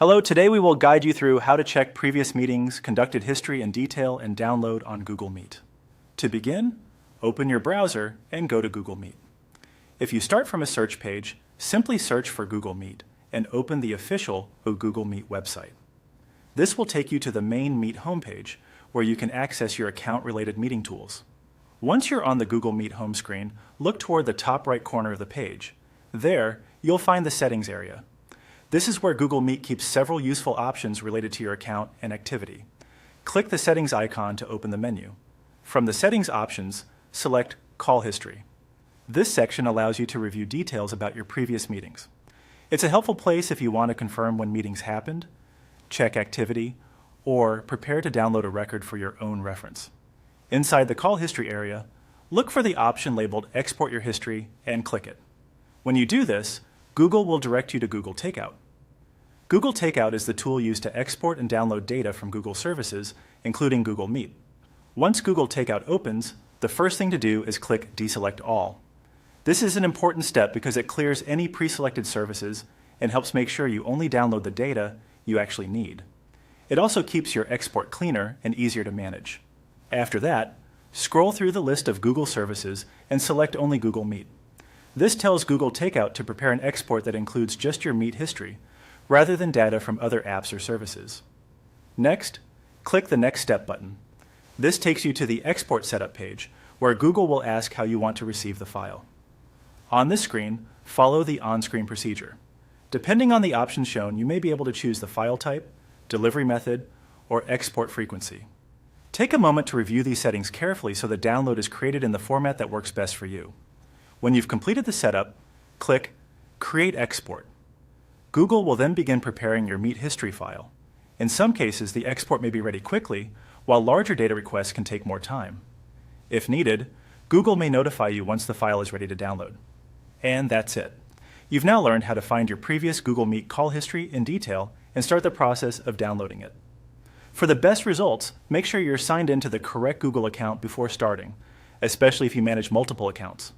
Hello, today we will guide you through how to check previous meetings, conducted history in detail, and download on Google Meet. To begin, open your browser and go to Google Meet. If you start from a search page, simply search for Google Meet and open the official Google Meet website. This will take you to the main Meet homepage, where you can access your account-related meeting tools. Once you're on the Google Meet home screen, look toward the top right corner of the page. There, you'll find the Settings area. This is where Google Meet keeps several useful options related to your account and activity. Click the Settings icon to open the menu. From the Settings options, select Call History. This section allows you to review details about your previous meetings. It's a helpful place if you want to confirm when meetings happened, check activity, or prepare to download a record for your own reference. Inside the Call History area, look for the option labeled Export Your History and click it. When you do this, Google will direct you to Google Takeout. Google Takeout is the tool used to export and download data from Google services, including Google Meet. Once Google Takeout opens, the first thing to do is click Deselect All. This is an important step because it clears any pre-selected services and helps make sure you only download the data you actually need. It also keeps your export cleaner and easier to manage. After that, scroll through the list of Google services and select only Google Meet. This tells Google Takeout to prepare an export that includes just your Meet history, rather than data from other apps or services. Next, click the Next Step button. This takes you to the Export Setup page, where Google will ask how you want to receive the file. On this screen, follow the on-screen procedure. Depending on the options shown, you may be able to choose the file type, delivery method, or export frequency. Take a moment to review these settings carefully so the download is created in the format that works best for you. When you've completed the setup, click Create Export. Google will then begin preparing your Meet history file. In some cases, the export may be ready quickly, while larger data requests can take more time. If needed, Google may notify you once the file is ready to download. And that's it. You've now learned how to find your previous Google Meet call history in detail and start the process of downloading it. For the best results, make sure you're signed into the correct Google account before starting, especially if you manage multiple accounts.